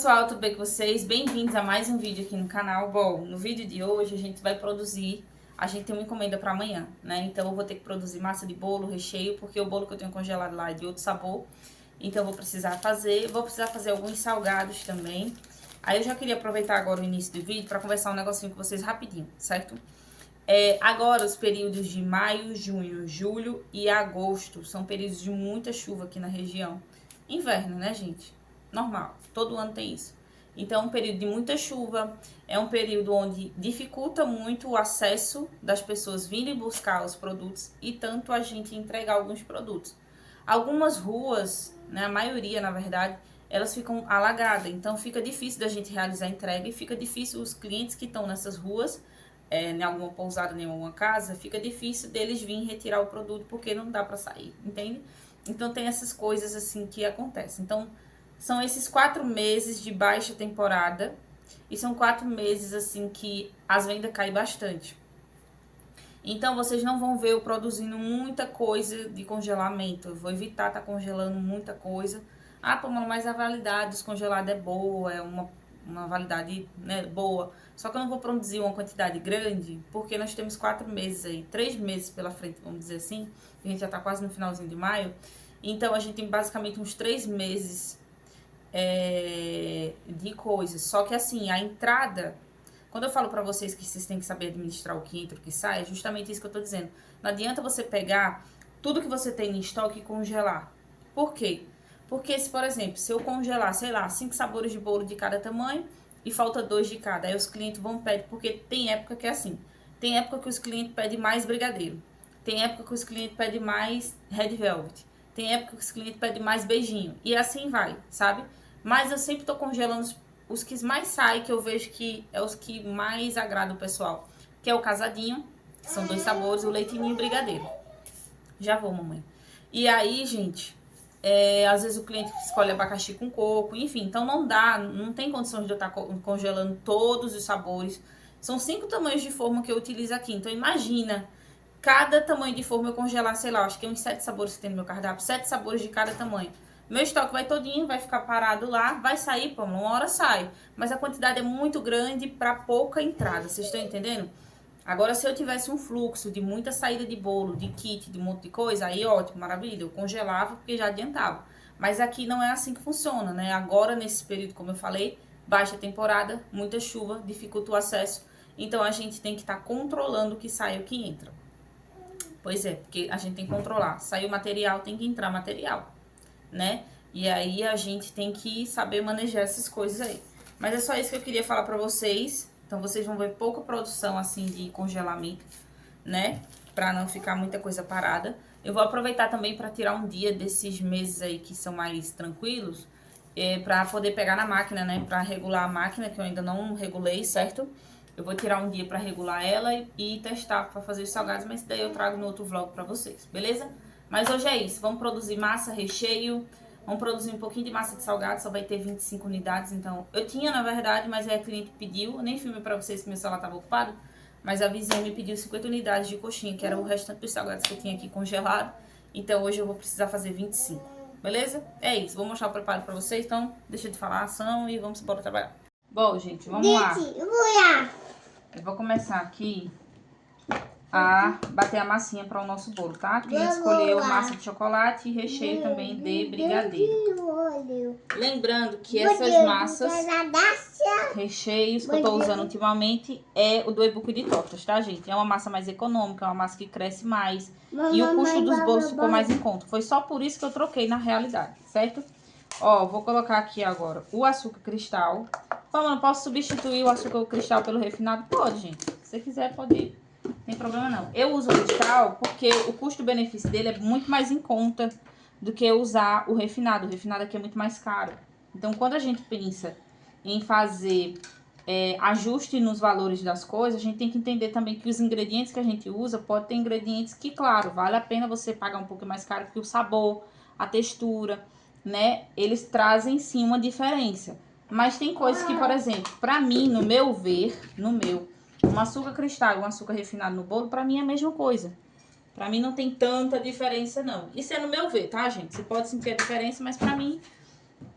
pessoal, tudo bem com vocês? Bem-vindos a mais um vídeo aqui no canal. Bom, no vídeo de hoje a gente vai produzir, a gente tem uma encomenda para amanhã, né? Então eu vou ter que produzir massa de bolo, recheio, porque o bolo que eu tenho congelado lá é de outro sabor. Então eu vou precisar fazer alguns salgados também. Aí eu já queria aproveitar agora o início do vídeo para conversar um negocinho com vocês rapidinho, certo? Agora os períodos de maio, junho, julho e agosto são períodos de muita chuva aqui na região. Inverno, né, gente? Normal, todo ano tem isso. Então, é um período de muita chuva, é um período onde dificulta muito o acesso das pessoas virem buscar os produtos e tanto a gente entregar alguns produtos. Algumas ruas, né, a maioria, na verdade, elas ficam alagadas, então fica difícil da gente realizar a entrega e fica difícil os clientes que estão nessas ruas, em alguma pousada, em alguma casa, fica difícil deles virem retirar o produto porque não dá para sair, entende? Então, tem essas coisas assim que acontecem. Então, são esses 4 meses de baixa temporada e são 4 meses assim que as vendas caem bastante. Então, vocês não vão ver eu produzindo muita coisa de congelamento. Eu vou evitar estar congelando muita coisa. Ah, pô, mas a validade descongelada é boa, é uma validade, né, boa. Só que eu não vou produzir uma quantidade grande, porque nós temos 4 meses aí, 3 meses pela frente, vamos dizer assim. A gente já tá quase no finalzinho de maio. Então, a gente tem basicamente uns 3 meses de coisas. Só que assim, a entrada, quando eu falo pra vocês que vocês têm que saber administrar o que entra e o que sai, é justamente isso que eu tô dizendo. Não adianta você pegar tudo que você tem em estoque e congelar. Por quê? Porque se, por exemplo, se eu congelar, sei lá, 5 sabores de bolo de cada tamanho e falta 2 de cada, aí os clientes vão pedir, porque tem época que é assim. Tem época que os clientes pedem mais brigadeiro. Tem época que os clientes pedem mais red velvet. Tem época que os clientes pedem mais beijinho. E assim vai, sabe? Mas eu sempre tô congelando os que mais saem, que eu vejo que é os que mais agradam o pessoal. Que é o casadinho, que são 2 sabores, o leitinho e o brigadeiro. Já vou, mamãe. E aí, gente, às vezes o cliente escolhe abacaxi com coco, enfim. Então não dá, não tem condições de eu estar congelando todos os sabores. São 5 tamanhos de forma que eu utilizo aqui. Então imagina, cada tamanho de forma eu congelar, sei lá, acho que é uns 7 sabores que tem no meu cardápio. 7 sabores de cada tamanho. Meu estoque vai todinho, vai ficar parado lá, vai sair, pô, uma hora sai. Mas a quantidade é muito grande para pouca entrada, vocês estão entendendo? Agora, se eu tivesse um fluxo de muita saída de bolo, de kit, de um monte de coisa, aí ótimo, maravilha, eu congelava porque já adiantava. Mas aqui não é assim que funciona, né? Agora, nesse período, como eu falei, baixa temporada, muita chuva, dificulta o acesso. Então, a gente tem que estar controlando o que sai e o que entra. Pois é, porque a gente tem que controlar. Saiu material, tem que entrar material, né? E aí a gente tem que saber manejar essas coisas aí. Mas é só isso que eu queria falar pra vocês. Então vocês vão ver pouca produção assim de congelamento, né? Pra não ficar muita coisa parada. Eu vou aproveitar também pra tirar um dia desses meses aí que são mais tranquilos, pra poder pegar na máquina, né? Pra regular a máquina, que eu ainda não regulei, certo? Eu vou tirar um dia pra regular ela e testar pra fazer os salgados, mas daí eu trago no outro vlog pra vocês, beleza? Mas hoje é isso, vamos produzir massa, recheio, vamos produzir um pouquinho de massa de salgado, só vai ter 25 unidades, então... Eu tinha, na verdade, mas aí a cliente pediu, eu nem filmei pra vocês que meu celular tava ocupado, mas a vizinha me pediu 50 unidades de coxinha, que era o restante dos salgados que eu tinha aqui congelado, então hoje eu vou precisar fazer 25, beleza? É isso, vou mostrar o preparo pra vocês, então deixa de falar ação e vamos embora trabalhar. Bom, gente, vamos lá. Eu vou começar aqui a bater a massinha para o nosso bolo, tá? Quem escolheu massa de chocolate e recheio também de brigadeiro. Lembrando que essas massas, recheios que eu tô usando ultimamente é o do e-book de tortas, tá, gente? É uma massa mais econômica, é uma massa que cresce mais e o custo dos bolos ficou mais em conta. Foi só por isso que eu troquei na realidade, certo? Ó, vou colocar aqui agora o açúcar cristal. Como eu posso substituir o açúcar cristal pelo refinado? Pode, gente. Se você quiser, pode ir. Não tem problema não. Eu uso o cristal porque o custo-benefício dele é muito mais em conta do que usar o refinado. O refinado aqui é muito mais caro. Então, quando a gente pensa em fazer ajuste nos valores das coisas, a gente tem que entender também que os ingredientes que a gente usa, pode ter ingredientes que, claro, vale a pena você pagar um pouco mais caro, porque o sabor, a textura, né, eles trazem sim uma diferença. Mas tem coisas que, por exemplo, pra mim, no meu ver, um açúcar cristal e um açúcar refinado no bolo, pra mim é a mesma coisa. Pra mim não tem tanta diferença, não. Isso é no meu ver, tá, gente? Você pode sentir a diferença, mas pra mim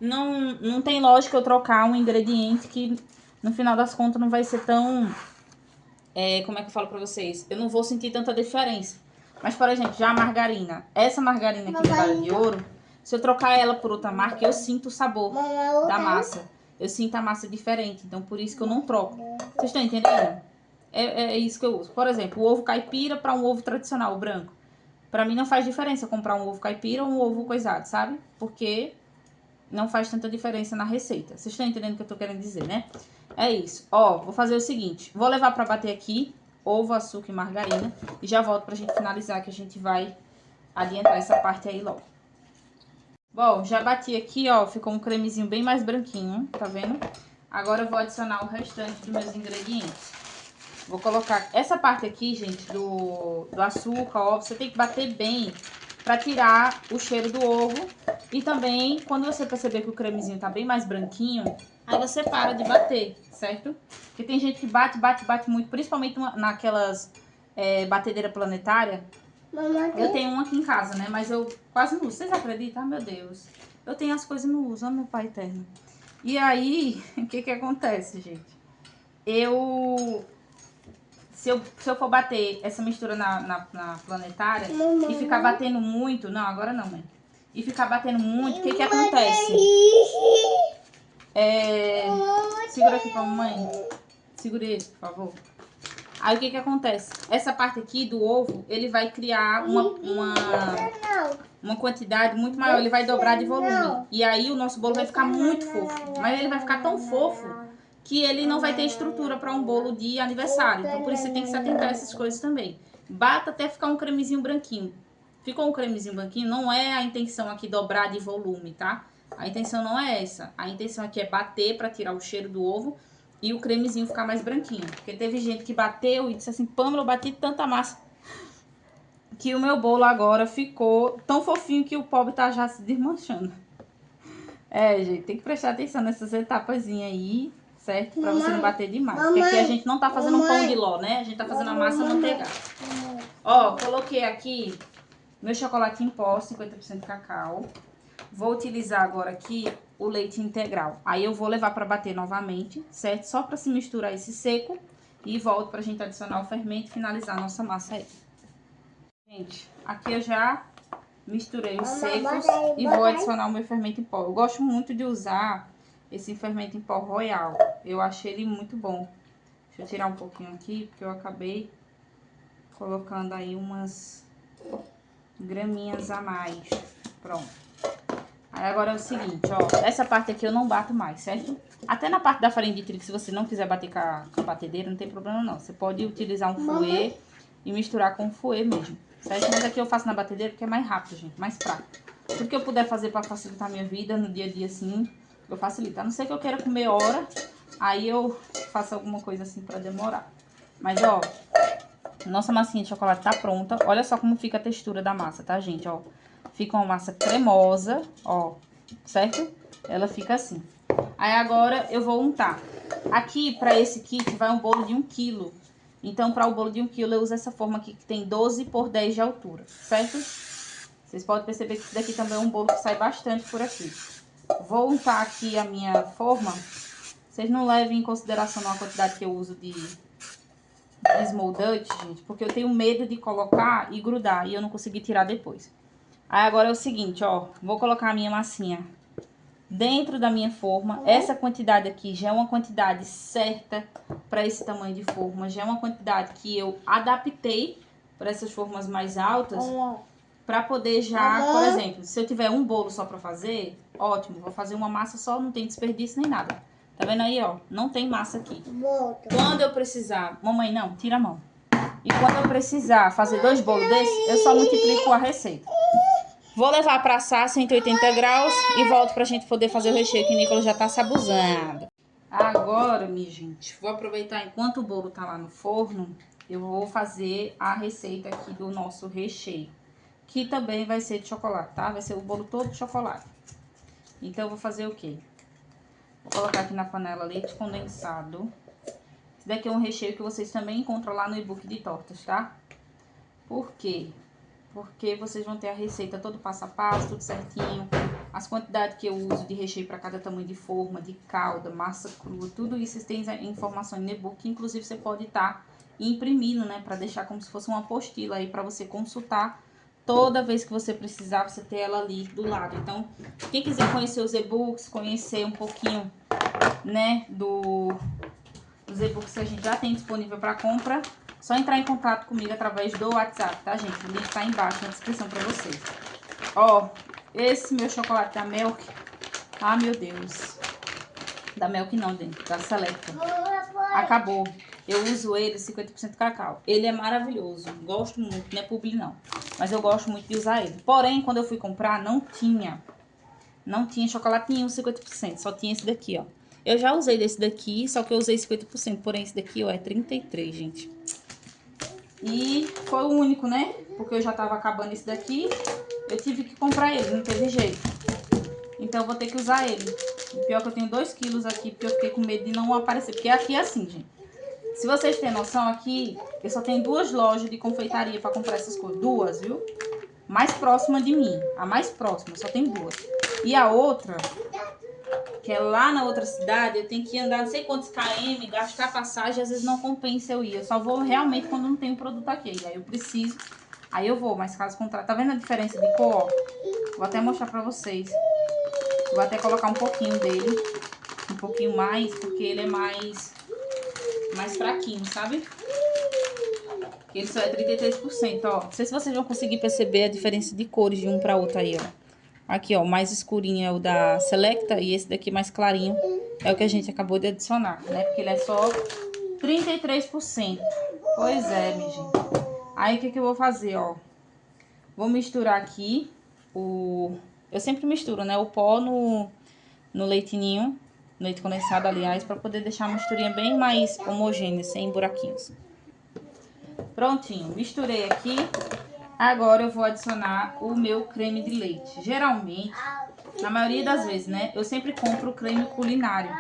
não tem lógica eu trocar um ingrediente que no final das contas não vai ser tão... como é que eu falo pra vocês? Eu não vou sentir tanta diferença. Mas, por exemplo, já a margarina. Essa margarina aqui, medalha de ouro, se eu trocar ela por outra marca, eu sinto o sabor da massa. Eu sinto a massa diferente. Então, por isso que eu não troco. Vocês estão entendendo? É isso que eu uso. Por exemplo, o ovo caipira para um ovo tradicional, o branco. Pra mim não faz diferença comprar um ovo caipira ou um ovo coisado, sabe? Porque não faz tanta diferença na receita. Vocês estão entendendo o que eu tô querendo dizer, né? É isso. Ó, vou fazer o seguinte. Vou levar pra bater aqui ovo, açúcar e margarina. E já volto pra gente finalizar, que a gente vai adiantar essa parte aí logo. Bom, já bati aqui, ó. Ficou um cremezinho bem mais branquinho, tá vendo? Agora eu vou adicionar o restante dos meus ingredientes. Vou colocar essa parte aqui, gente, do açúcar, ó. Você tem que bater bem pra tirar o cheiro do ovo. E também, quando você perceber que o cremezinho tá bem mais branquinho, aí você para de bater, certo? Porque tem gente que bate muito, principalmente naquelas batedeira planetária. Eu tenho uma aqui em casa, né? Mas eu quase não uso. Vocês acreditam? Ah, meu Deus. Eu tenho as coisas e não uso, ó, meu pai eterno. E aí, o que acontece, gente? Se eu for bater essa mistura na planetária e ficar batendo muito... Não, agora não, mãe. E ficar batendo muito, o que acontece? Segura aqui pra mamãe. Segura ele, por favor. Aí o que acontece? Essa parte aqui do ovo, ele vai criar uma quantidade muito maior. Ele vai dobrar de volume. E aí o nosso bolo vai ficar muito fofo. Mas ele vai ficar tão fofo que ele não vai ter estrutura para um bolo de aniversário. Então, por isso você tem que se atentar a essas coisas também. Bata até ficar um cremezinho branquinho. Ficou um cremezinho branquinho, não é a intenção aqui dobrar de volume, tá? A intenção não é essa. A intenção aqui é bater para tirar o cheiro do ovo e o cremezinho ficar mais branquinho. Porque teve gente que bateu e disse assim, Pâmela, eu bati tanta massa que o meu bolo agora ficou tão fofinho que o pobre tá já se desmanchando. Gente, tem que prestar atenção nessas etapazinhas aí, certo? Pra você não bater demais. Porque aqui a gente não tá fazendo um pão de ló, né? A gente tá fazendo a massa manteigada. Ó, coloquei aqui meu chocolate em pó, 50% cacau. Vou utilizar agora aqui o leite integral. Aí eu vou levar pra bater novamente, certo? Só pra se misturar esse seco. E volto pra gente adicionar o fermento e finalizar a nossa massa aí. Gente, aqui eu já misturei os secos e vou adicionar o meu fermento em pó. Eu gosto muito de usar esse fermento em pó Royal. Eu achei ele muito bom. Deixa eu tirar um pouquinho aqui, porque eu acabei colocando aí umas graminhas a mais. Pronto. Aí agora é o seguinte, ó. Essa parte aqui eu não bato mais, certo? Até na parte da farinha de trigo, se você não quiser bater com a batedeira, não tem problema não. Você pode utilizar um fouet e misturar com o fouet mesmo, certo? Mas aqui eu faço na batedeira porque é mais rápido, gente, mais prático. Tudo que eu puder fazer pra facilitar a minha vida no dia a dia, assim, eu facilito. A não ser que eu queira comer hora, aí eu faço alguma coisa assim pra demorar. Mas, ó, nossa massinha de chocolate tá pronta. Olha só como fica a textura da massa, tá, gente? Ó, fica uma massa cremosa, ó, certo? Ela fica assim. Aí agora eu vou untar. Aqui, pra esse kit, vai um bolo de 1 quilo. Então, para o bolo de 1 quilo, eu uso essa forma aqui, que tem 12 por 10 de altura, certo? Vocês podem perceber que isso daqui também é um bolo que sai bastante por aqui. Vou untar aqui a minha forma. Vocês não levem em consideração a quantidade que eu uso de esmoldante, gente, porque eu tenho medo de colocar e grudar e eu não consegui tirar depois. Aí agora é o seguinte, ó, vou colocar a minha massinha dentro da minha forma. Essa quantidade aqui já é uma quantidade certa para esse tamanho de forma. Já é uma quantidade que eu adaptei para essas formas mais altas. Para poder já, por exemplo, se eu tiver um bolo só para fazer, ótimo. Vou fazer uma massa só, não tem desperdício nem nada. Tá vendo aí, ó? Não tem massa aqui. Quando eu precisar... Mamãe, não, tira a mão. E quando eu precisar fazer 2 bolos desses, eu só multiplico a receita. Vou levar para assar 180 graus e volto pra gente poder fazer o recheio, que o Nicolas já tá se abusando. Agora, minha gente, vou aproveitar enquanto o bolo tá lá no forno, eu vou fazer a receita aqui do nosso recheio. Que também vai ser de chocolate, tá? Vai ser o bolo todo de chocolate. Então, eu vou fazer o quê? Vou colocar aqui na panela leite condensado. Esse daqui é um recheio que vocês também encontram lá no e-book de tortas, tá? Por quê? Porque vocês vão ter a receita todo passo a passo, tudo certinho. as quantidades que eu uso de recheio para cada tamanho de forma, de calda, massa crua, tudo isso tem informação no e-book, inclusive você pode estar imprimindo, né, para deixar como se fosse uma apostila aí para você consultar toda vez que você precisar, você ter ela ali do lado. Então, quem quiser conhecer os e-books, conhecer um pouquinho, né, dos e-books que a gente já tem disponível para compra, só entrar em contato comigo através do WhatsApp, tá, gente? O link tá aí embaixo na descrição para vocês. Ó, esse meu chocolate da Milk, ah, meu Deus, da Milk não, gente, da Selecta, acabou. Eu uso ele 50% cacau. Ele é maravilhoso, gosto muito, não é publi não, mas eu gosto muito de usar ele. Porém, quando eu fui comprar, não tinha chocolate nenhum 50%, só tinha esse daqui, ó. Eu já usei desse daqui, só que eu usei 50%, porém esse daqui, ó, é 33, gente. E foi o único, né? Porque eu já tava acabando esse daqui, eu tive que comprar ele, não teve jeito. Então eu vou ter que usar ele. O pior é que eu tenho 2 quilos aqui, porque eu fiquei com medo de não aparecer. Porque aqui é assim, gente. Se vocês têm noção, aqui eu só tenho 2 lojas de confeitaria pra comprar essas coisas. 2, viu? Mais próxima de mim. A mais próxima, só tem 2. E a outra, que é lá na outra cidade, eu tenho que andar não sei quantos km, gastar passagem, às vezes não compensa eu ir. Eu só vou realmente quando não tem um produto aqui. Aí eu preciso, aí eu vou, mas caso contrário. Tá vendo a diferença de cor? Vou até mostrar pra vocês. Vou até colocar um pouquinho dele, um pouquinho mais, porque ele é mais fraquinho, sabe? Ele só é 33%, ó. Não sei se vocês vão conseguir perceber a diferença de cores de um para outro aí, ó. Aqui, ó, o mais escurinho é o da Selecta e esse daqui mais clarinho é o que a gente acabou de adicionar, né? Porque ele é só 33%. Pois é, minha gente. Aí, o que eu vou fazer, ó? Vou misturar aqui o... Eu sempre misturo, né? O pó no leite ninho, leite condensado, aliás, para poder deixar a misturinha bem mais homogênea, sem buraquinhos. Prontinho, misturei aqui. Agora eu vou adicionar o meu creme de leite. Geralmente, na maioria das vezes, né? Eu sempre compro o creme culinário.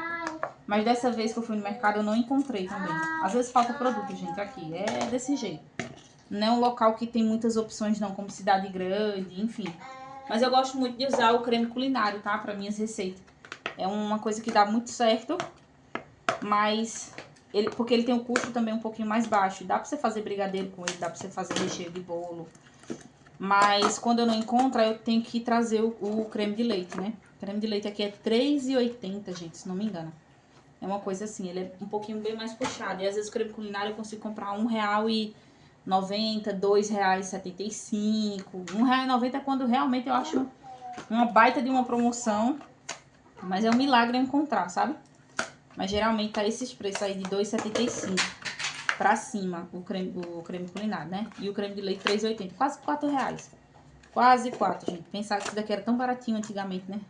Mas dessa vez que eu fui no mercado, eu não encontrei também. Às vezes falta produto, gente, aqui. É desse jeito. Não é um local que tem muitas opções, não, como cidade grande, enfim. Mas eu gosto muito de usar o creme culinário, tá? Para minhas receitas. É uma coisa que dá muito certo, mas porque ele tem um custo também um pouquinho mais baixo. Dá pra você fazer brigadeiro com ele, dá pra você fazer recheio de bolo. Mas quando eu não encontro, eu tenho que trazer o creme de leite, né? O creme de leite aqui é R$3,80, gente, se não me engano. É uma coisa assim, ele é um pouquinho bem mais puxado. E às vezes o creme culinário eu consigo comprar R$1,90, R$2,75. R$1,90 é quando realmente eu acho uma baita de uma promoção. Mas é um milagre encontrar, sabe? Mas geralmente tá esses preços aí de R$2,75 pra cima, o creme culinário, né? E o creme de leite R$3,80, quase R$4. Quase 4, gente. Pensar que isso daqui era tão baratinho antigamente, né?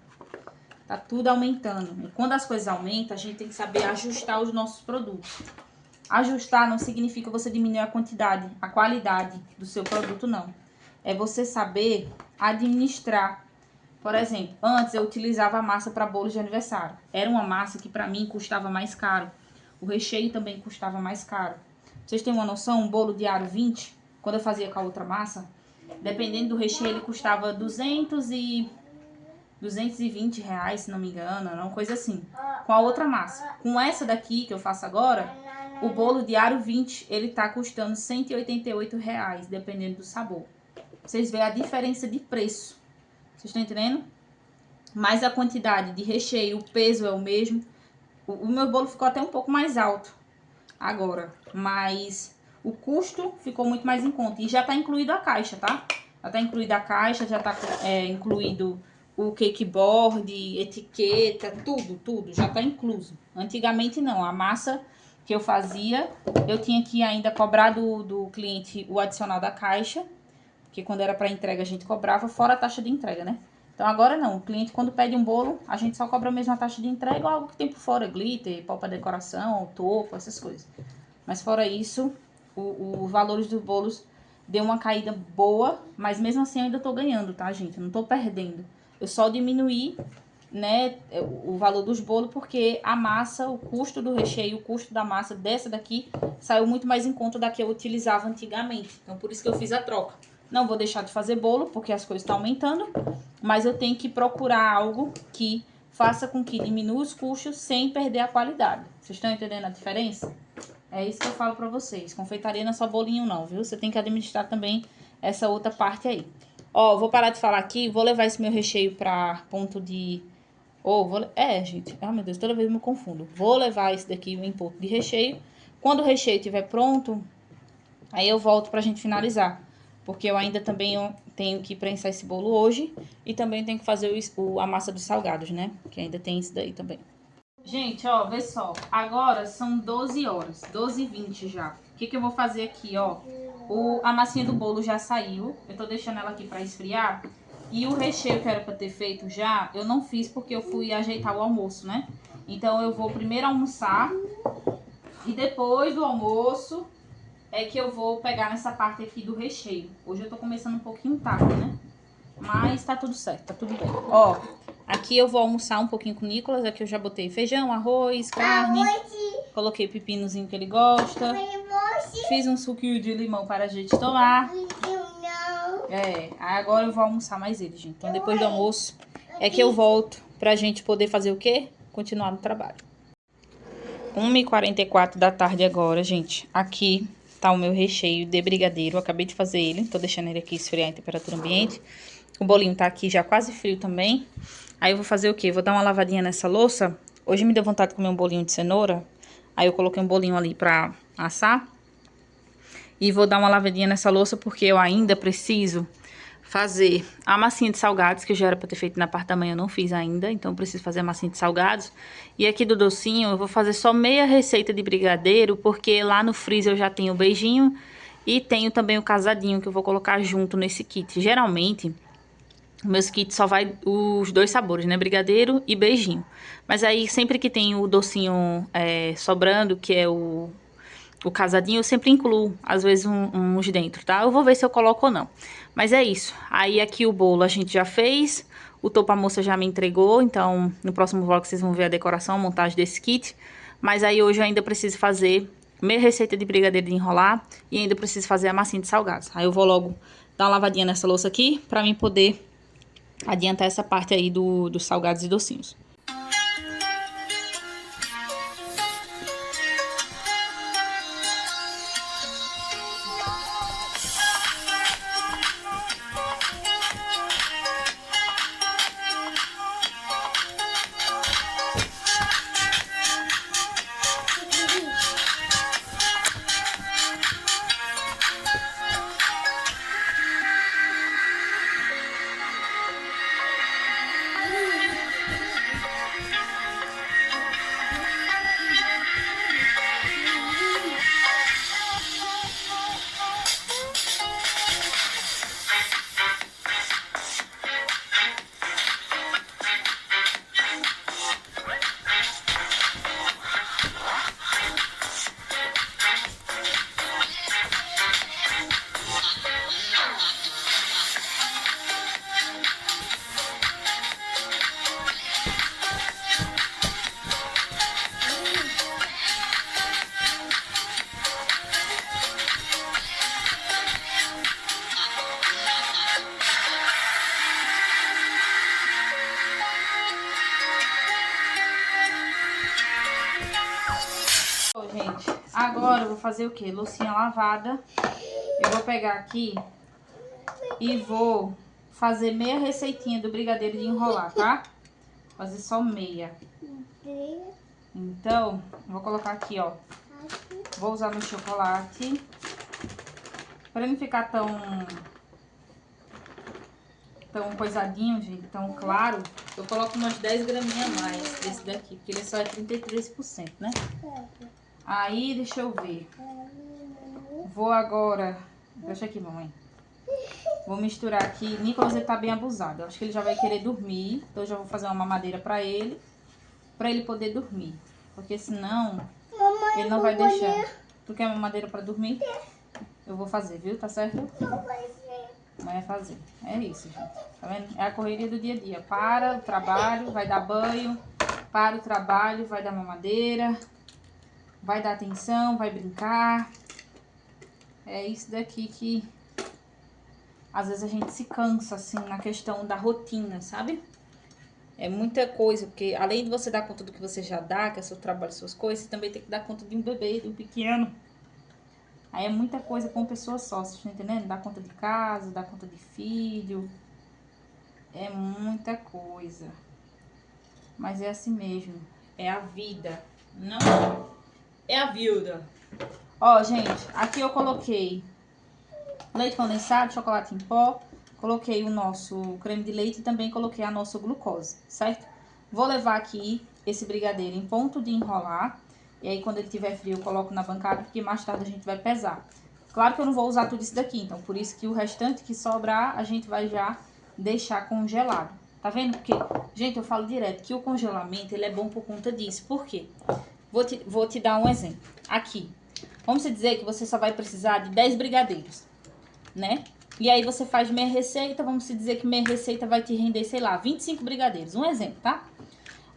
Tá tudo aumentando. E quando as coisas aumentam, a gente tem que saber ajustar os nossos produtos. Ajustar não significa você diminuir a quantidade, a qualidade do seu produto, não. É você saber administrar. Por exemplo, antes eu utilizava a massa para bolos de aniversário. Era uma massa que para mim custava mais caro. O recheio também custava mais caro. Vocês têm uma noção? Um bolo de aro 20, quando eu fazia com a outra massa, dependendo do recheio, ele custava 220 reais, se não me engano, uma coisa assim. Com a outra massa. Com essa daqui que eu faço agora, o bolo de aro 20, ele tá custando 188 reais, dependendo do sabor. Vocês veem a diferença de preço. Vocês estão entendendo? Mas a quantidade de recheio, o peso é o mesmo. O meu bolo ficou até um pouco mais alto agora, mas o custo ficou muito mais em conta. E já tá incluído a caixa, tá? Já tá incluída a caixa, já tá incluído o cake board, etiqueta, tudo já tá incluso. Antigamente não, a massa que eu fazia, eu tinha que ainda cobrar do cliente o adicional da caixa, porque quando era para entrega a gente cobrava fora a taxa de entrega, né? Então agora não, o cliente quando pede um bolo, a gente só cobra a mesma taxa de entrega ou algo que tem por fora, glitter, pó para decoração, topo, essas coisas. Mas fora isso, os valores dos bolos deu uma caída boa, mas mesmo assim eu ainda tô ganhando, tá, gente? Eu não tô perdendo. Eu só diminuí, né, o valor dos bolos porque a massa, o custo do recheio, o custo da massa dessa daqui saiu muito mais em conta da que eu utilizava antigamente. Então por isso que eu fiz a troca. Não vou deixar de fazer bolo, porque as coisas estão aumentando. Mas eu tenho que procurar algo que faça com que diminua os custos sem perder a qualidade. Vocês estão entendendo a diferença? É isso que eu falo pra vocês. Confeitaria não é só bolinho não, viu? Você tem que administrar também essa outra parte aí. Ó, vou parar de falar aqui. Vou levar esse meu recheio pra ponto de... gente. Ah, meu Deus, toda vez eu me confundo. Vou levar esse daqui em ponto de recheio. Quando o recheio estiver pronto, aí eu volto pra gente finalizar. Porque eu ainda também tenho que prensar esse bolo hoje. E também tenho que fazer a massa dos salgados, né? Que ainda tem isso daí também. Gente, ó, vê só. Agora são 12 horas. 12h20 já. O que eu vou fazer aqui, ó? A massinha do bolo já saiu. Eu tô deixando ela aqui pra esfriar. E o recheio que era pra ter feito já, eu não fiz porque eu fui ajeitar o almoço, né? Então eu vou primeiro almoçar. E depois do almoço é que eu vou pegar nessa parte aqui do recheio. Hoje eu tô começando um pouquinho tarde, né? Mas tá tudo certo, tá tudo bem. Ó, aqui eu vou almoçar um pouquinho com o Nicolas. Aqui eu já botei feijão, arroz, carne. Coloquei o pepinozinho que ele gosta. Fiz um suquinho de limão para a gente tomar. Agora eu vou almoçar mais ele, gente. Então depois do almoço é que eu volto pra gente poder fazer o quê? Continuar no trabalho. 1h44 da tarde agora, gente. Aqui tá o meu recheio de brigadeiro. Eu acabei de fazer ele. Tô deixando ele aqui esfriar em temperatura ambiente. O bolinho tá aqui já quase frio também. Aí eu vou fazer o quê? Vou dar uma lavadinha nessa louça. Hoje me deu vontade de comer um bolinho de cenoura. Aí eu coloquei um bolinho ali pra assar. E vou dar uma lavadinha nessa louça porque eu ainda preciso fazer a massinha de salgados, que já era pra ter feito na parte da manhã, eu não fiz ainda. Então eu preciso fazer a massinha de salgados. E aqui do docinho eu vou fazer só meia receita de brigadeiro, porque lá no freezer eu já tenho o beijinho e tenho também o casadinho que eu vou colocar junto nesse kit. Geralmente... meus kits só vai os dois sabores, né? Brigadeiro e beijinho. Mas aí, sempre que tem o docinho sobrando, que é o casadinho, eu sempre incluo, às vezes, uns dentro, tá? Eu vou ver se eu coloco ou não. Mas é isso. Aí, aqui o bolo a gente já fez. O topo a moça já me entregou. Então, no próximo vlog vocês vão ver a decoração, a montagem desse kit. Mas aí, hoje eu ainda preciso fazer meia receita de brigadeiro de enrolar. E ainda preciso fazer a massinha de salgados. Aí, eu vou logo dar uma lavadinha nessa louça aqui, pra mim poder... adiantar essa parte aí dos salgados e docinhos. Gente, agora eu vou fazer o que? Loucinha lavada. Eu vou pegar aqui e vou fazer meia receitinha do brigadeiro de enrolar, tá? Fazer só meia. Então, vou colocar aqui, ó. Vou usar no chocolate. Pra não ficar tão coisadinho, gente, tão claro, eu coloco umas 10 graminhas a mais desse daqui, porque ele só é 33%, né? Aí, deixa eu ver. Vou agora... deixa aqui, mamãe. Vou misturar aqui. Nicolas, ele tá bem abusado. Eu acho que ele já vai querer dormir. Então, eu já vou fazer uma mamadeira pra ele poder dormir. Porque senão, ele não vai deixar. Tu quer uma mamadeira pra dormir? Eu vou fazer, viu? Tá certo? Vai fazer. É isso, gente. Tá vendo? É a correria do dia a dia. Para o trabalho, vai dar banho. Para o trabalho, vai dar mamadeira. Vai dar atenção, vai brincar. É isso daqui às vezes a gente se cansa, assim, na questão da rotina, sabe? É muita coisa, porque além de você dar conta do que você já dá, que é seu trabalho, suas coisas, você também tem que dar conta de um bebê, de um pequeno. Aí é muita coisa com uma pessoa só, vocês estão entendendo? Dar conta de casa, dar conta de filho. É muita coisa. Mas é assim mesmo. É a vida. Não é a vida. Ó, gente, aqui eu coloquei leite condensado, chocolate em pó. Coloquei o nosso creme de leite e também coloquei a nossa glucose, certo? Vou levar aqui esse brigadeiro em ponto de enrolar. E aí, quando ele estiver frio, eu coloco na bancada, porque mais tarde a gente vai pesar. Claro que eu não vou usar tudo isso daqui, então por isso que o restante que sobrar, a gente vai já deixar congelado. Tá vendo? Porque, gente, eu falo direto que o congelamento, ele é bom por conta disso. Por quê? Vou te dar um exemplo. Aqui, vamos dizer que você só vai precisar de 10 brigadeiros, né? E aí você faz meia receita, vamos dizer que meia receita vai te render, sei lá, 25 brigadeiros. Um exemplo, tá?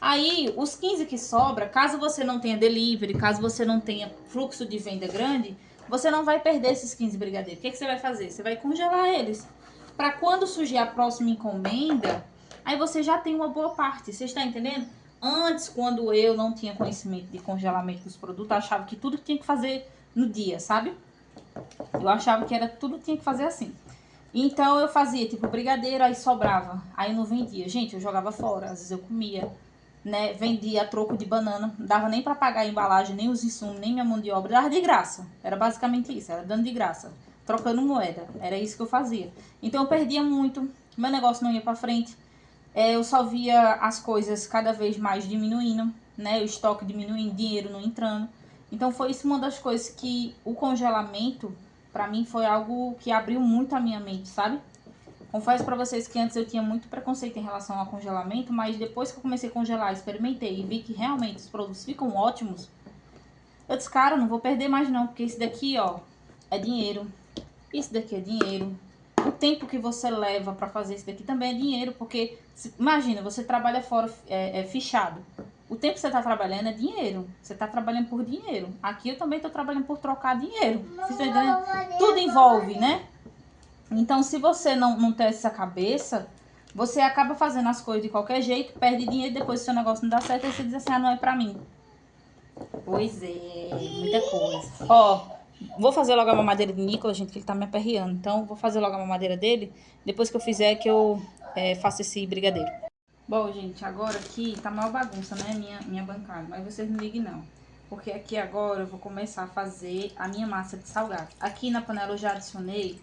Aí, os 15 que sobra, caso você não tenha delivery, caso você não tenha fluxo de venda grande, você não vai perder esses 15 brigadeiros. O que você vai fazer? Você vai congelar eles. Para quando surgir a próxima encomenda, aí você já tem uma boa parte. Você está entendendo? Antes, quando eu não tinha conhecimento de congelamento dos produtos, eu achava que tudo tinha que fazer no dia, sabe? Eu achava que era tudo tinha que fazer assim. Então eu fazia tipo brigadeiro, aí sobrava, aí não vendia. Gente, eu jogava fora, às vezes eu comia, né? Vendia a troco de banana, não dava nem para pagar a embalagem, nem os insumos, nem minha mão de obra, dava de graça. Era basicamente isso, era dando de graça, trocando moeda. Era isso que eu fazia. Então eu perdia muito, meu negócio não ia para frente. Eu só via as coisas cada vez mais diminuindo, né? O estoque diminuindo, dinheiro não entrando. Então foi isso uma das coisas que o congelamento, pra mim, foi algo que abriu muito a minha mente, sabe? Confesso pra vocês que antes eu tinha muito preconceito em relação ao congelamento, mas depois que eu comecei a congelar, experimentei e vi que realmente os produtos ficam ótimos, eu disse, cara, não vou perder mais não, porque esse daqui, ó, é dinheiro. Isso daqui é dinheiro. O tempo que você leva para fazer isso daqui também é dinheiro, porque imagina, você trabalha fora fichado. O tempo que você está trabalhando é dinheiro. Você está trabalhando por dinheiro. Aqui eu também estou trabalhando por trocar dinheiro. Você tá entendendo? Tudo envolve, né? Então, se você não ter essa cabeça, você acaba fazendo as coisas de qualquer jeito, perde dinheiro, depois o seu negócio não dá certo, aí você diz assim, ah, não é pra mim. Pois é, muita coisa. Ó, vou fazer logo a mamadeira de Nicolas, gente, que ele tá me aperreando. Então, vou fazer logo a mamadeira dele. Depois que eu fizer, que eu faço esse brigadeiro. Bom, gente, agora aqui tá maior bagunça, né, minha bancada. Mas vocês não liguem, não. Porque aqui agora eu vou começar a fazer a minha massa de salgado. Aqui na panela eu já adicionei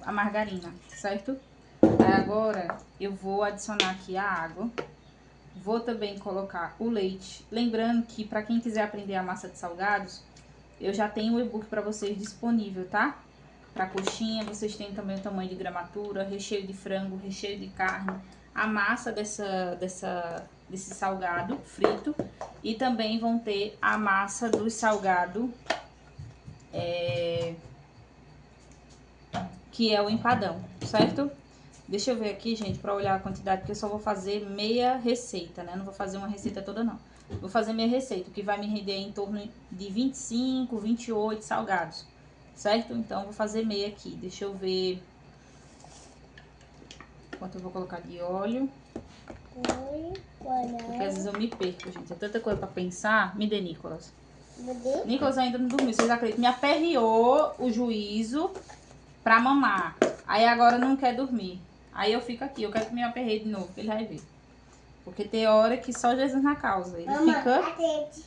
a margarina, certo? Aí agora eu vou adicionar aqui a água. Vou também colocar o leite. Lembrando que para quem quiser aprender a massa de salgados, eu já tenho o e-book para vocês disponível, tá? Para coxinha, vocês têm também o tamanho de gramatura, recheio de frango, recheio de carne, a massa desse salgado frito. E também vão ter a massa do salgado, que é o empadão, certo? Deixa eu ver aqui, gente, pra olhar a quantidade, porque eu só vou fazer meia receita, né? Não vou fazer uma receita toda, não. Vou fazer meia receita, que vai me render em torno de 25, 28 salgados, certo? Então, vou fazer meia aqui. Deixa eu ver quanto eu vou colocar de óleo. Porque às vezes eu me perco, gente. É tanta coisa pra pensar. Me dê, Nicolas. Nicolas ainda não dormiu, vocês acreditam? Me aperreou o juízo pra mamar. Aí agora não quer dormir. Aí eu fico aqui, eu quero que me aperreie de novo, que ele vai ver. Porque tem hora que só Jesus na causa. Ele Mamãe, fica... tá quente.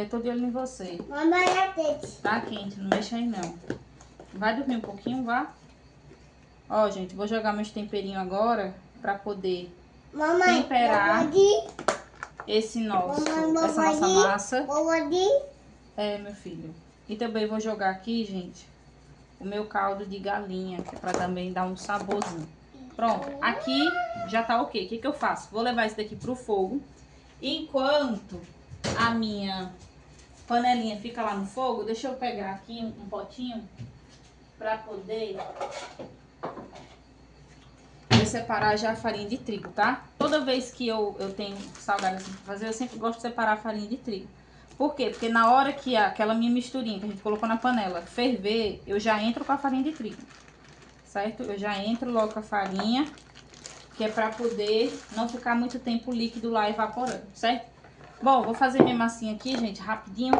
Eu tô de olho em você. Mamãe, tá quente. Tá quente, não mexa aí não. Vai dormir um pouquinho, vá. Ó, gente, vou jogar meus temperinhos agora pra poder temperar essa nossa massa. Meu filho. E também vou jogar aqui, gente, o meu caldo de galinha, que é pra também dar um saborzinho. Pronto, aqui já tá ok. O que que eu faço? Vou levar isso daqui pro fogo. Enquanto a minha panelinha fica lá no fogo, deixa eu pegar aqui um potinho pra poder separar já a farinha de trigo, tá? Toda vez que eu tenho salgado assim pra fazer, eu sempre gosto de separar a farinha de trigo. Por quê? Porque na hora que aquela minha misturinha que a gente colocou na panela ferver, eu já entro com a farinha de trigo. certo? Eu já entro logo com a farinha, que é pra poder não ficar muito tempo o líquido lá evaporando, certo? Bom, vou fazer minha massinha aqui, gente, rapidinho.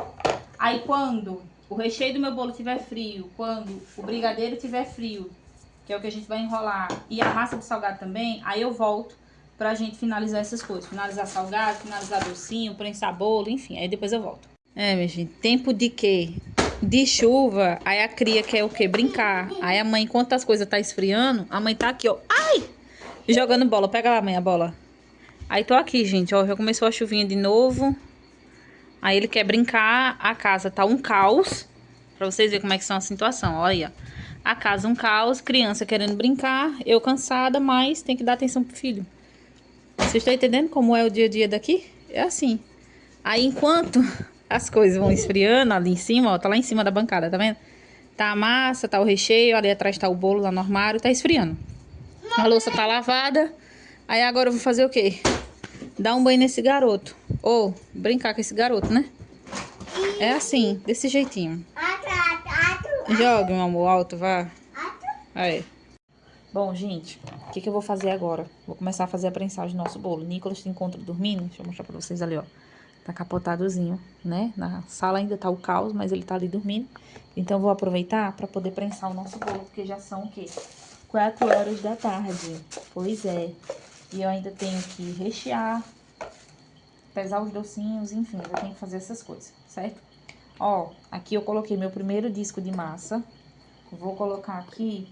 Aí quando o recheio do meu bolo estiver frio, quando o brigadeiro estiver frio, que é o que a gente vai enrolar, e a massa de salgado também, aí eu volto pra gente finalizar essas coisas. Finalizar salgado, finalizar docinho, prensar bolo, enfim, aí depois eu volto. É, minha gente, tempo de quê? De chuva, aí a cria quer o quê? Brincar. Aí a mãe, enquanto as coisas tá esfriando, a mãe tá aqui, ó, ai! Jogando bola. Pega lá, mãe, a bola. Aí tô aqui, gente, ó, já começou a chuvinha de novo. Aí ele quer brincar, a casa tá um caos. Pra vocês verem como é que são a situação, olha aí, ó. A casa um caos, criança querendo brincar, eu cansada, mas tem que dar atenção pro filho. Vocês estão entendendo como é o dia a dia daqui? É assim. Aí enquanto as coisas vão esfriando ali em cima, ó, tá lá em cima da bancada, tá vendo? Tá a massa, tá o recheio, ali atrás tá o bolo lá no armário, tá esfriando. A louça tá lavada. Aí agora eu vou fazer o quê? Dar um banho nesse garoto. Ou brincar com esse garoto, né? É assim, desse jeitinho. Jogue, meu amor, alto, vá. Aí. Bom, gente, o que eu vou fazer agora? Vou começar a fazer a prensagem do nosso bolo. Nicolas se encontra dormindo. Deixa eu mostrar pra vocês ali, ó. Tá capotadozinho, né? Na sala ainda tá o caos, mas ele tá ali dormindo. Então, eu vou aproveitar pra poder prensar o nosso bolo, porque já são o quê? 4 horas da tarde. Pois é. E eu ainda tenho que rechear, pesar os docinhos, enfim, eu tenho que fazer essas coisas, certo? Ó, aqui eu coloquei meu primeiro disco de massa. Vou colocar aqui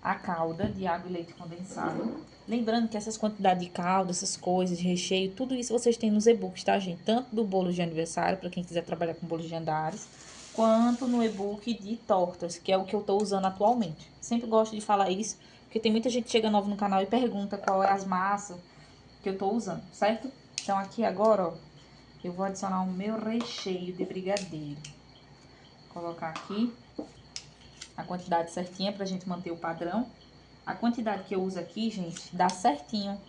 a calda de água e leite condensado. Lembrando que essas quantidades de calda, essas coisas, de recheio, tudo isso vocês têm nos e-books, tá, gente? Tanto do bolo de aniversário, para quem quiser trabalhar com bolos de andares, quanto no e-book de tortas, que é o que eu tô usando atualmente. Sempre gosto de falar isso, porque tem muita gente que chega nova no canal e pergunta qual é as massas que eu tô usando, certo? Então aqui agora, ó, eu vou adicionar o meu recheio de brigadeiro. Vou colocar aqui a quantidade certinha pra gente manter o padrão. A quantidade que eu uso aqui, gente, dá certinho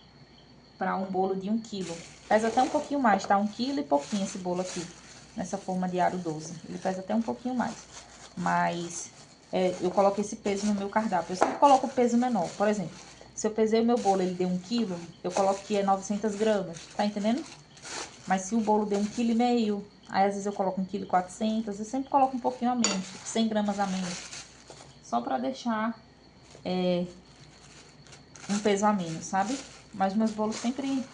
para um bolo de 1 quilo. Pesa até um pouquinho mais, tá? 1 quilo e pouquinho esse bolo aqui, nessa forma de aro 12. Ele pesa até um pouquinho mais. Mas eu coloco esse peso no meu cardápio. Eu sempre coloco o peso menor. Por exemplo, se eu pesei o meu bolo, ele deu 1 quilo, eu coloco que é 900 gramas. Tá entendendo? Mas se o bolo deu 1,5 kg, aí às vezes eu coloco 1,4 kg. Eu sempre coloco um pouquinho a menos, 100 gramas a menos. Só pra deixar um peso a menos, sabe? Mas meus bolos sempre,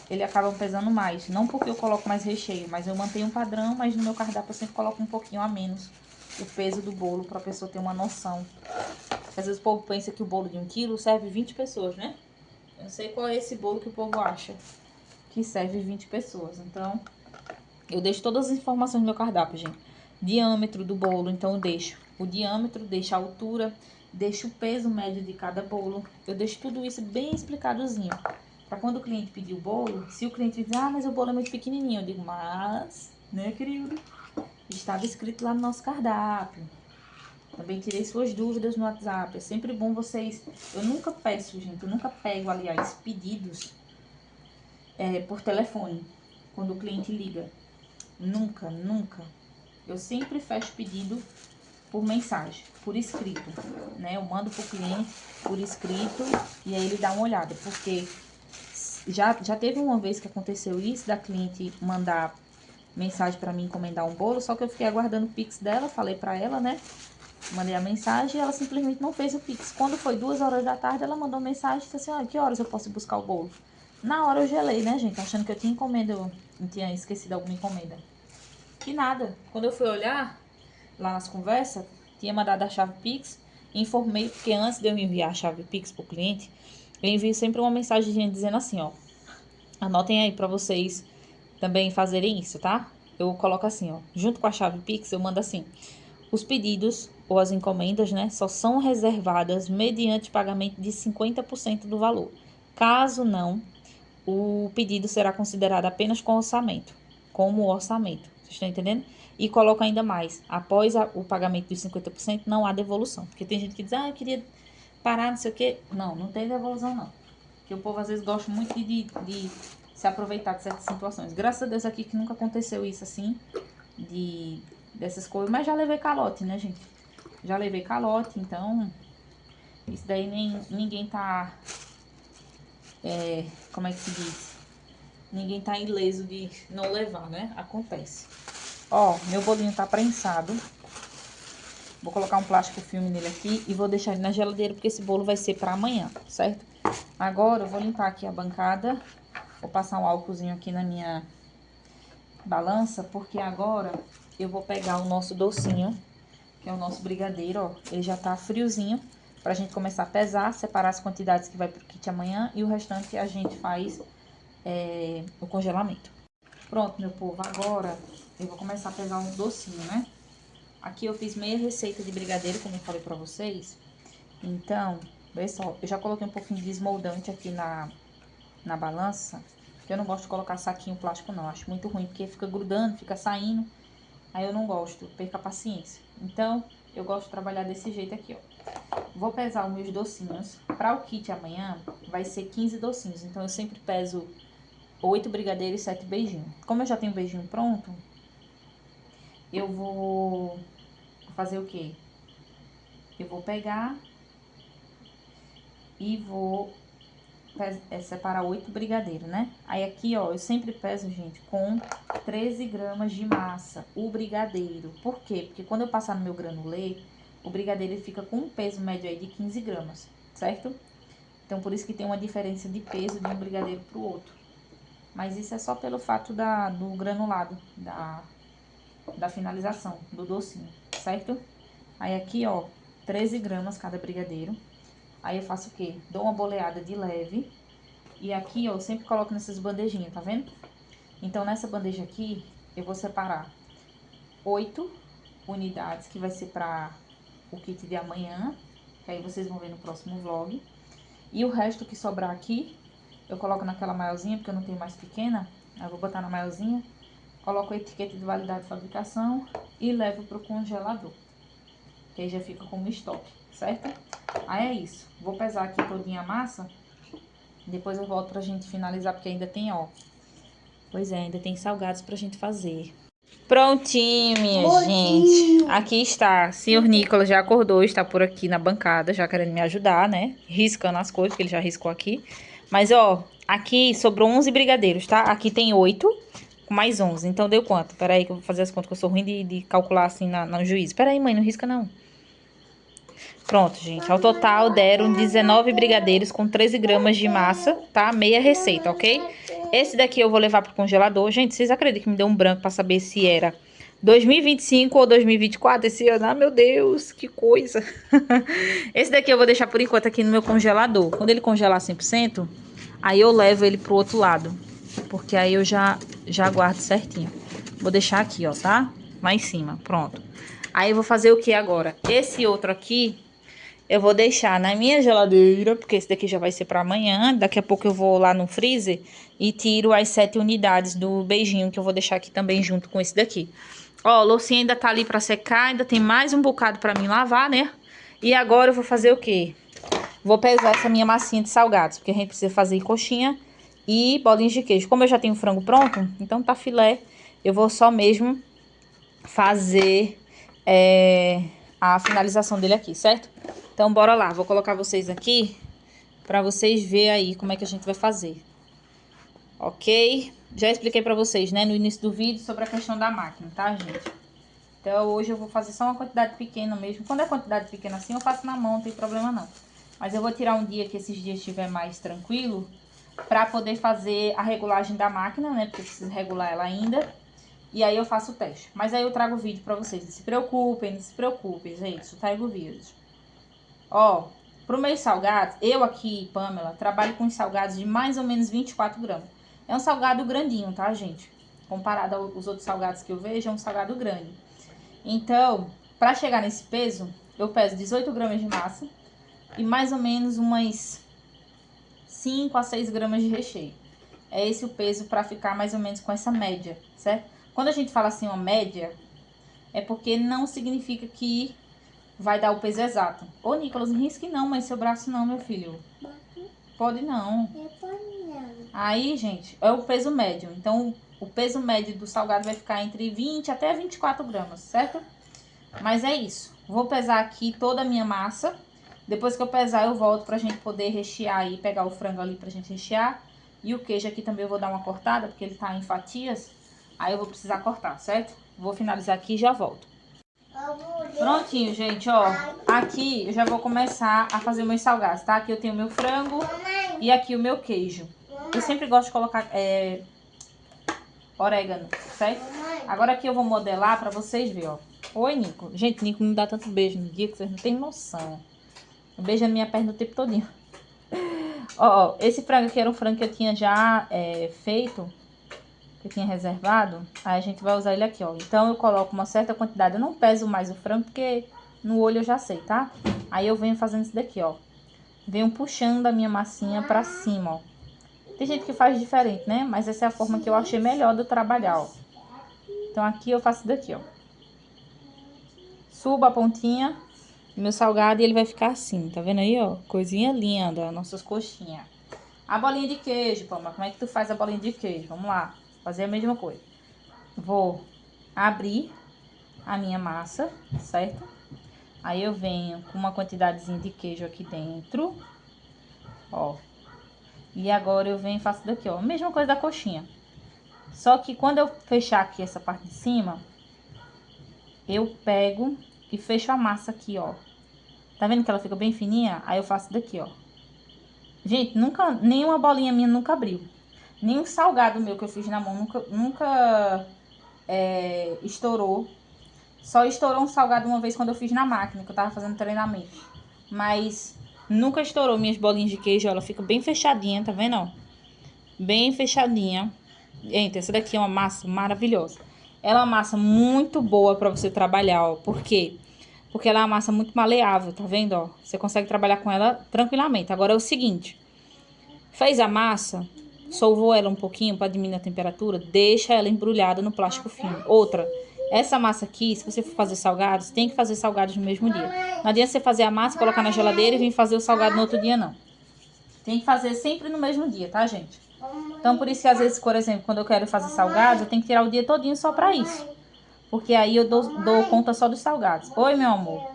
ele acabam pesando mais. Não porque eu coloco mais recheio, mas eu mantenho um padrão, mas no meu cardápio eu sempre coloco um pouquinho a menos o peso do bolo, pra pessoa ter uma noção. Às vezes o povo pensa que o bolo de 1 quilo serve 20 pessoas, né? Eu não sei qual é esse bolo que o povo acha que serve 20 pessoas. Então, eu deixo todas as informações no meu cardápio, gente. Diâmetro do bolo, então eu deixo o diâmetro, deixo a altura, deixo o peso médio de cada bolo. Eu deixo tudo isso bem explicadozinho. Pra quando o cliente pedir o bolo, se o cliente dizer, ah, mas o bolo é muito pequenininho, eu digo, mas, né, querido? Estava escrito lá no nosso cardápio. Também tirei suas dúvidas no WhatsApp. É sempre bom vocês... Eu nunca peço, gente, eu nunca pego, aliás, pedidos por telefone, quando o cliente liga. Nunca, nunca. Eu sempre fecho pedido por mensagem, por escrito, né? Eu mando pro cliente por escrito e aí ele dá uma olhada, porque já teve uma vez que aconteceu isso, da cliente mandar mensagem para mim encomendar um bolo, só que eu fiquei aguardando o Pix dela, falei para ela, né? Mandei a mensagem e ela simplesmente não fez o Pix. Quando foi 2 horas da tarde, ela mandou mensagem e disse assim, ah, que horas eu posso buscar o bolo? Na hora eu gelei, né, gente? Achando que eu tinha encomenda, eu não tinha esquecido alguma encomenda. Que nada. Quando eu fui olhar lá nas conversas, tinha mandado a chave Pix, informei, porque antes de eu enviar a chave Pix pro cliente, eu envio sempre uma mensagem dizendo assim, ó, anotem aí pra vocês também fazerem isso, tá? Eu coloco assim, ó, junto com a chave Pix, eu mando assim, os pedidos ou as encomendas, né, só são reservadas mediante pagamento de 50% do valor. Caso não, o pedido será considerado apenas com orçamento, como orçamento. Vocês estão entendendo? E coloco ainda mais. Após o pagamento dos 50%, não há devolução. Porque tem gente que diz, ah, eu queria parar, não sei o quê. Não, não tem devolução, não. Porque o povo às vezes gosta muito de se aproveitar de certas situações. Graças a Deus aqui que nunca aconteceu isso assim, dessas coisas. Mas já levei calote, né, gente? Já levei calote, então Isso daí ninguém tá... como é que se diz? Ninguém tá ileso de não levar, né? Acontece. Ó, meu bolinho tá prensado. Vou colocar um plástico filme nele aqui e vou deixar ele na geladeira, porque esse bolo vai ser pra amanhã, certo? Agora eu vou limpar aqui a bancada. Vou passar um álcoolzinho aqui na minha balança, porque agora eu vou pegar o nosso docinho, que é o nosso brigadeiro, ó. Ele já tá friozinho, pra gente começar a pesar, separar as quantidades que vai pro kit amanhã e o restante a gente faz o congelamento. Pronto, meu povo, agora eu vou começar a pesar um docinho, né? Aqui eu fiz meia receita de brigadeiro, como eu falei pra vocês. Então, vê só, eu já coloquei um pouquinho de esmoldante aqui na balança, porque eu não gosto de colocar saquinho plástico não, acho muito ruim, porque fica grudando, fica saindo, aí eu não gosto, perca a paciência. Então, eu gosto de trabalhar desse jeito aqui, ó. Vou pesar os meus docinhos. Para o kit amanhã, vai ser 15 docinhos, então eu sempre peso 8 brigadeiros e 7 beijinhos. Como eu já tenho o beijinho pronto, eu vou fazer o quê? Eu vou pegar e vou separar 8 brigadeiros, né? Aí aqui, ó, eu sempre peso, gente, com 13 gramas de massa, o brigadeiro. Por quê? Porque quando eu passar no meu granulê, o brigadeiro ele fica com um peso médio aí de 15 gramas, certo? Então, por isso que tem uma diferença de peso de um brigadeiro pro outro. Mas isso é só pelo fato do granulado, da finalização, do docinho, certo? Aí aqui, ó, 13 gramas cada brigadeiro. Aí eu faço o quê? Dou uma boleada de leve. E aqui, ó, eu sempre coloco nessas bandejinhas, tá vendo? Então, nessa bandeja aqui, eu vou separar 8 unidades, que vai ser pra o kit de amanhã. Que aí vocês vão ver no próximo vlog. E o resto que sobrar aqui, eu coloco naquela maiorzinha, porque eu não tenho mais pequena. Aí eu vou botar na maiorzinha. Coloco a etiqueta de validade de fabricação e levo pro congelador. Que aí já fica como estoque, certo? Aí é isso. Vou pesar aqui todinha a massa. Depois eu volto pra gente finalizar, porque ainda tem, ó. Pois é, ainda tem salgados pra gente fazer. Prontinho, minha gente. Aqui está. Senhor Nicolas já acordou, está por aqui na bancada, já querendo me ajudar, né? Riscando as coisas, que ele já riscou aqui. Mas, ó, aqui sobrou 11 brigadeiros, tá? Aqui tem 8, com mais 11. Então, deu quanto? Pera aí que eu vou fazer as contas, que eu sou ruim de calcular assim no juízo. Pera aí, mãe, não risca não. Pronto, gente. Ao total deram 19 brigadeiros com 13 gramas de massa, tá? Meia receita, ok? Esse daqui eu vou levar pro congelador. Gente, vocês acreditam que me deu um branco pra saber se era 2025 ou 2024 esse ano? Ah, meu Deus, que coisa. Esse daqui eu vou deixar por enquanto aqui no meu congelador. Quando ele congelar 100%, aí eu levo ele pro outro lado. Porque aí eu já guardo certinho. Vou deixar aqui, ó, tá? Lá em cima, pronto. Aí eu vou fazer o que agora? Esse outro aqui eu vou deixar na minha geladeira, porque esse daqui já vai ser para amanhã. Daqui a pouco eu vou lá no freezer e tiro as 7 unidades do beijinho, que eu vou deixar aqui também junto com esse daqui. Ó, a loucinha ainda tá ali para secar, ainda tem mais um bocado para mim lavar, né? E agora eu vou fazer o quê? Vou pesar essa minha massinha de salgados, porque a gente precisa fazer coxinha e bolinhas de queijo. Como eu já tenho o frango pronto, então tá filé. Eu vou só mesmo fazer a finalização dele aqui, certo? Então, bora lá. Vou colocar vocês aqui pra vocês verem aí como é que a gente vai fazer. Ok? Já expliquei pra vocês, né, no início do vídeo sobre a questão da máquina, tá, gente? Então, hoje eu vou fazer só uma quantidade pequena mesmo. Quando é quantidade pequena assim, eu faço na mão, não tem problema não. Mas eu vou tirar um dia que esses dias estiver mais tranquilo pra poder fazer a regulagem da máquina, né? Porque eu preciso regular ela ainda. E aí eu faço o teste. Mas aí eu trago o vídeo pra vocês. Não se preocupem, gente. Eu trago o vídeo. Ó, pro meus salgados, eu aqui, Pamela, trabalho com salgados de mais ou menos 24 gramas. É um salgado grandinho, tá, gente? Comparado aos outros salgados que eu vejo, é um salgado grande. Então, pra chegar nesse peso, eu peso 18 gramas de massa e mais ou menos umas 5 a 6 gramas de recheio. É esse o peso pra ficar mais ou menos com essa média, certo? Quando a gente fala assim, uma média, é porque não significa que vai dar o peso exato. Ô, Nicolas, não risque não, mas seu braço não, meu filho. Pode não. Aí, gente, é o peso médio. Então, o peso médio do salgado vai ficar entre 20 até 24 gramas, certo? Mas é isso. Vou pesar aqui toda a minha massa Depois que eu pesar, eu volto pra gente poder rechear e pegar o frango ali pra gente rechear. E o queijo aqui também eu vou dar uma cortada, porque ele tá em fatias. Aí eu vou precisar cortar, certo? Vou finalizar aqui e já volto. Prontinho, gente, ó. Aqui eu já vou começar a fazer meus salgados, tá? Aqui eu tenho meu frango e aqui o meu queijo. Eu sempre gosto de colocar orégano, certo? Agora aqui eu vou modelar pra vocês verem, ó. Oi, Nico. Gente, Nico me dá tanto beijo no dia que vocês não têm noção. Beijando minha perna o tempo todinho. Ó, esse frango aqui era um frango que eu tinha já feito, que eu tinha reservado. Aí a gente vai usar ele aqui, ó. Então eu coloco uma certa quantidade. Eu não peso mais o frango, porque no olho eu já sei, tá? Aí eu venho fazendo isso daqui, ó. Venho puxando a minha massinha pra cima, ó. Tem gente que faz diferente, né? Mas essa é a forma que eu achei melhor de eu trabalhar, ó. Então aqui eu faço daqui, ó. Subo a pontinha do meu salgado e ele vai ficar assim, tá vendo aí, ó? Coisinha linda, nossas coxinhas. A bolinha de queijo, Palma, como é que tu faz a bolinha de queijo? Vamos lá, fazer a mesma coisa. Vou abrir a minha massa, certo? Aí eu venho com uma quantidadezinha de queijo aqui dentro, ó. E agora eu venho e faço daqui, ó, a mesma coisa da coxinha. Só que quando eu fechar aqui essa parte de cima, eu pego e fecho a massa aqui, ó. Tá vendo que ela fica bem fininha? Aí eu faço daqui, ó. Gente, nenhuma bolinha minha nunca abriu. Nenhum salgado meu que eu fiz na mão nunca estourou. Só estourou um salgado uma vez quando eu fiz na máquina, que eu tava fazendo treinamento. Mas nunca estourou minhas bolinhas de queijo, ela fica bem fechadinha, tá vendo, ó? Bem fechadinha. Gente, essa daqui é uma massa maravilhosa. Ela é uma massa muito boa pra você trabalhar, ó. Por quê? Porque ela é uma massa muito maleável, tá vendo, ó? Você consegue trabalhar com ela tranquilamente. Agora é o seguinte. Fez a massa, solvou ela um pouquinho para diminuir a temperatura, deixa ela embrulhada no plástico filme. Outra, essa massa aqui, se você for fazer salgados, tem que fazer salgados no mesmo dia. Não adianta você fazer a massa, colocar na geladeira e vir fazer o salgado no outro dia, não. Tem que fazer sempre no mesmo dia, tá, gente? Então, por isso que às vezes, por exemplo, quando eu quero fazer salgados, eu tenho que tirar o dia todinho só pra isso. Porque aí eu dou conta só dos salgados. Oi, meu amor.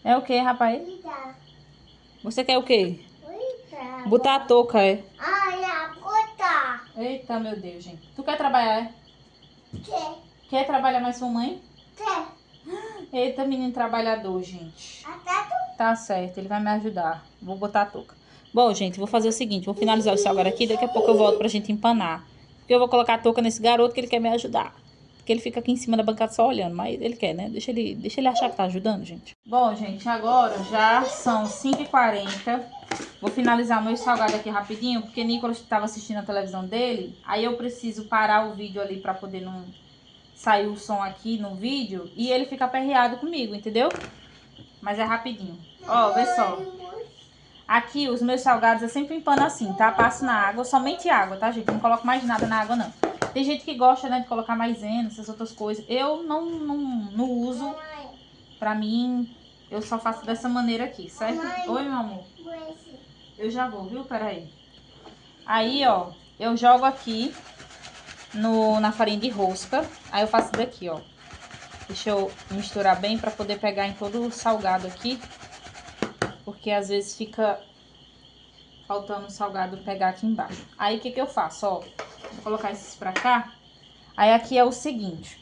É o que, rapaz? Você quer o quê? Botar a touca, é? Botar. Eita, meu Deus, gente. Tu quer trabalhar, é? Quer trabalhar mais sua mãe? Quer. Eita, menino trabalhador, gente. Tá certo, ele vai me ajudar. Vou botar a touca. Bom, gente, vou fazer o seguinte. Vou finalizar o salgado aqui. Daqui a pouco eu volto pra gente empanar. Porque eu vou colocar a touca nesse garoto que ele quer me ajudar. Porque ele fica aqui em cima da bancada só olhando. Mas ele quer, né? Deixa ele achar que tá ajudando, gente. Bom, gente, agora já são 5h40. Vou finalizar meu salgado aqui rapidinho. Porque Nicolas estava assistindo a televisão dele. Aí eu preciso parar o vídeo ali pra poder não sair o som aqui no vídeo. E ele fica aperreado comigo, entendeu? Mas é rapidinho. Ó, vê só. Aqui os meus salgados eu sempre empano assim, tá? Passo na água, somente água, tá, gente? Não coloco mais nada na água, não. Tem gente que gosta, né, de colocar maisena, essas outras coisas. Eu não uso. Pra mim, eu só faço dessa maneira aqui, certo? Oi, meu amor. Eu já vou, viu? Peraí. Aí, ó, eu jogo aqui na farinha de rosca. Aí eu faço daqui, ó. Deixa eu misturar bem pra poder pegar em todo o salgado aqui. Porque às vezes fica faltando o salgado pegar aqui embaixo. Aí o que eu faço, ó? Vou colocar esses pra cá. Aí aqui é o seguinte.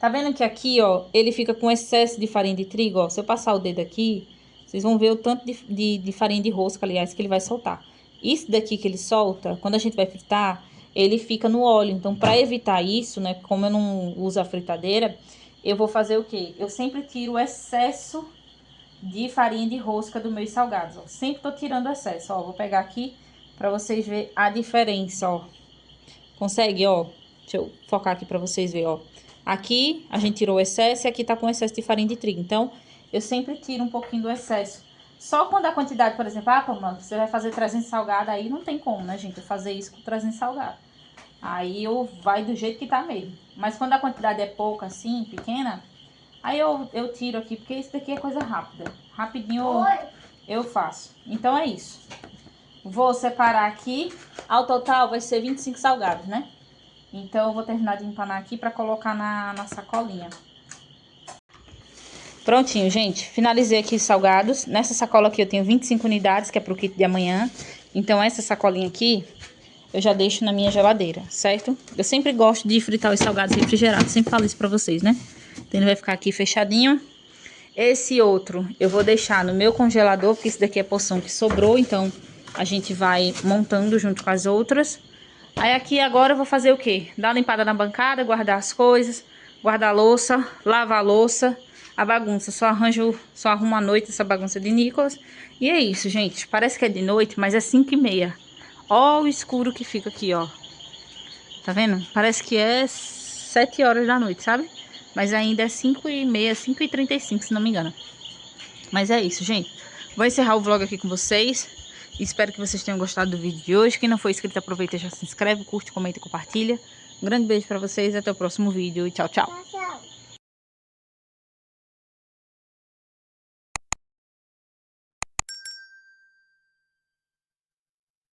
Tá vendo que aqui, ó, ele fica com excesso de farinha de trigo, ó. Se eu passar o dedo aqui, vocês vão ver o tanto de farinha de rosca, aliás, que ele vai soltar. Isso daqui que ele solta, quando a gente vai fritar, ele fica no óleo. Então, pra evitar isso, né, como eu não uso a fritadeira, eu vou fazer o quê? Eu sempre tiro o excesso de farinha de rosca dos meus salgados, ó. Sempre tô tirando o excesso, ó. Vou pegar aqui pra vocês verem a diferença, ó. Consegue, ó? Deixa eu focar aqui pra vocês verem, ó. Aqui a gente tirou o excesso e aqui tá com excesso de farinha de trigo. Então, eu sempre tiro um pouquinho do excesso. Só quando a quantidade, por exemplo, Pamela, você vai fazer 300 salgados, aí não tem como, né, gente? Eu fazer isso com 300 salgados. Aí vai do jeito que tá mesmo. Mas quando a quantidade é pouca, assim, pequena, aí eu tiro aqui, porque isso daqui é coisa rápida. Rapidinho eu faço. Então é isso. Vou separar aqui. Ao total vai ser 25 salgados, né? Então eu vou terminar de empanar aqui pra colocar na sacolinha. Prontinho, gente. Finalizei aqui os salgados. Nessa sacola aqui eu tenho 25 unidades, que é pro kit de amanhã. Então, essa sacolinha aqui, eu já deixo na minha geladeira, certo? Eu sempre gosto de fritar os salgados refrigerados. Sempre falo isso pra vocês, né? Então, ele vai ficar aqui fechadinho. Esse outro eu vou deixar no meu congelador, porque esse daqui é porção que sobrou. Então, a gente vai montando junto com as outras. Aí, aqui agora eu vou fazer o quê? Dar uma limpada na bancada, guardar as coisas, guardar a louça, lavar a louça. A bagunça, só arrumo à noite essa bagunça de Nicolas. E é isso, gente. Parece que é de noite, mas é 5h30. Ó o escuro que fica aqui, ó. Tá vendo? Parece que é 7 horas da noite, sabe? Mas ainda é 5h30, 5h35, se não me engano. Mas é isso, gente. Vou encerrar o vlog aqui com vocês. Espero que vocês tenham gostado do vídeo de hoje. Quem não for inscrito, aproveita e já se inscreve, curte, comenta e compartilha. Um grande beijo pra vocês. Até o próximo vídeo. E tchau, tchau.